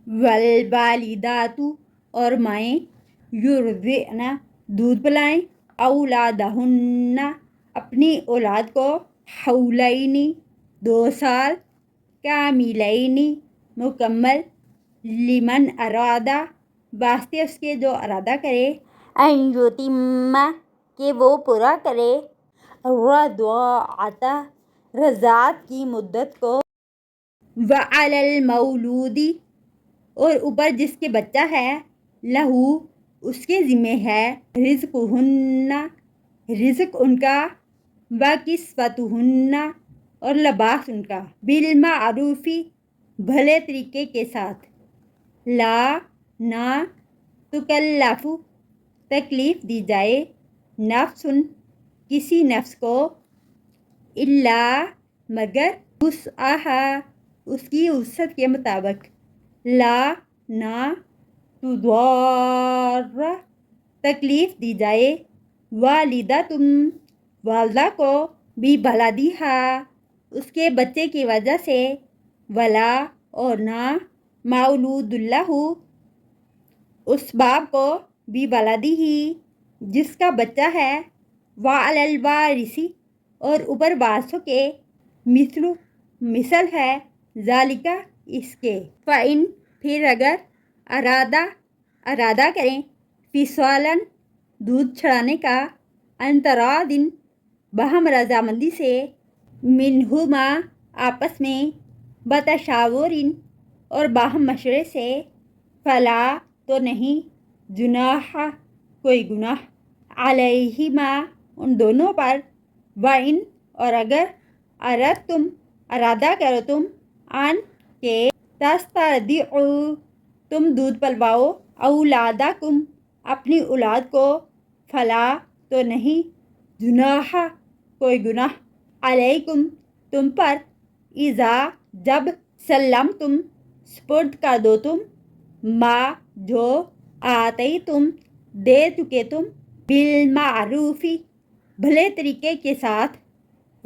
والوالداتو اور مائیں یرضعن دودھ پلائیں اولادہن اپنی اولاد کو حولینی 2 سال کاملینی مکمل لمن ارادہ واسطے اس کے جو ارادہ کرے ان یتم کہ وہ پورا کرے الرضاعۃ رضاعت کی مدت کو وعلی المولود اور اوپر جس کے بچہ ہے لہو اس کے ذمہ ہے رزقہن رزق ان کا وکسوتہن اور لباس ان کا بالمعروف بھلے طریقے کے ساتھ لا نہ تکلف تکلیف دی جائے نفس کسی نفس کو الا مگر وسعہا اس کی وسعت کے مطابق لا نہ تضار تکلیف دی جائے والدہ والدہ کو بھی بلدیہا اس کے بچے کی وجہ سے ولا اور نہ مولود اللہ اس باپ کو بھی بلدی ہی جس کا بچہ ہے وعلی الوارث اور اوپر وارثوں کے مثل ہے ذالکہ اس کے فإن پھر اگر ارادہ کریں فصالاً دودھ چھڑانے کا انترادن باہم رضامندی سے منہما آپس میں بتشاورن اور باہم مشورے سے فلا تو نہیں جناح کوئی گناہ علیہما ان دونوں پر وإن اور اگر اردتم ارادہ کرو تم ان کے تسترضعوا تم دودھ پلواؤ اولادکم اپنی اولاد کو فلا تو نہیں جناح کوئی گناہ علیکم تم پر اذا جب سلمتم سپرد کر دو تم ما جو آتیتم دے چکے تم بالمعروف بھلے طریقے کے ساتھ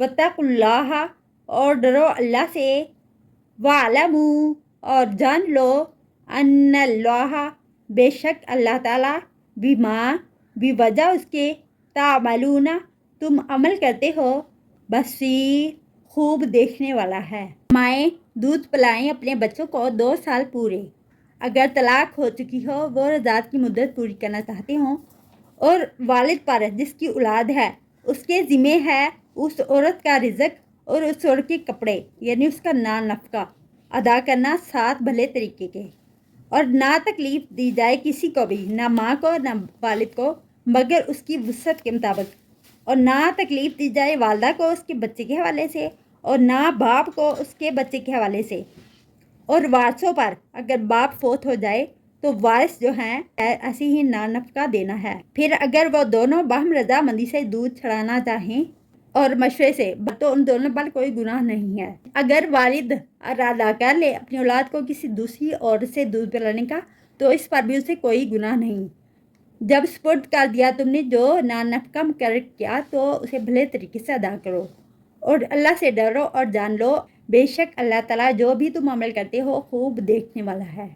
واتقوا اللہ اور ڈرو اللہ سے وَاعْلَمُوا اور جان لو ان اللہ بے شک اللہ تعالیٰ بما بوجہ اس کے تعملون تم عمل کرتے ہو بصیر خوب دیکھنے والا ہے مائیں دودھ پلائیں اپنے بچوں کو 2 سال پورے اگر طلاق ہو چکی ہو وہ رضاعت کی مدت پوری کرنا چاہتے ہوں اور والد پر جس کی اولاد ہے اس کے ذمہ ہے اس عورت کا رزق اور اس عورت کے کپڑے یعنی اس کا نفقہ ادا کرنا ساتھ بھلے طریقے کے اور نہ تکلیف دی جائے کسی کو بھی نہ ماں کو نہ والد کو مگر اس کی وسعت کے مطابق اور نہ تکلیف دی جائے والدہ کو اس کے بچے کے حوالے سے اور نہ باپ کو اس کے بچے کے حوالے سے اور وارثوں پر اگر باپ فوت ہو جائے تو وارث جو ہیں ایسے ہی نفقہ دینا ہے پھر اگر وہ دونوں باہم رضامندی سے دودھ چھڑانا چاہیں اور مشورے سے تو ان دونوں پر کوئی گناہ نہیں ہے اگر والد ارادہ کر لے اپنی اولاد کو کسی دوسری عورت سے دودھ پلانے کا تو اس پر بھی اسے کوئی گناہ نہیں جب سپرد کر دیا تم نے جو نفقہ مقرر کیا تو اسے بھلے طریقے سے ادا کرو اور اللہ سے ڈرو اور جان لو بے شک اللہ تعالیٰ جو بھی تم عمل کرتے ہو خوب دیکھنے والا ہے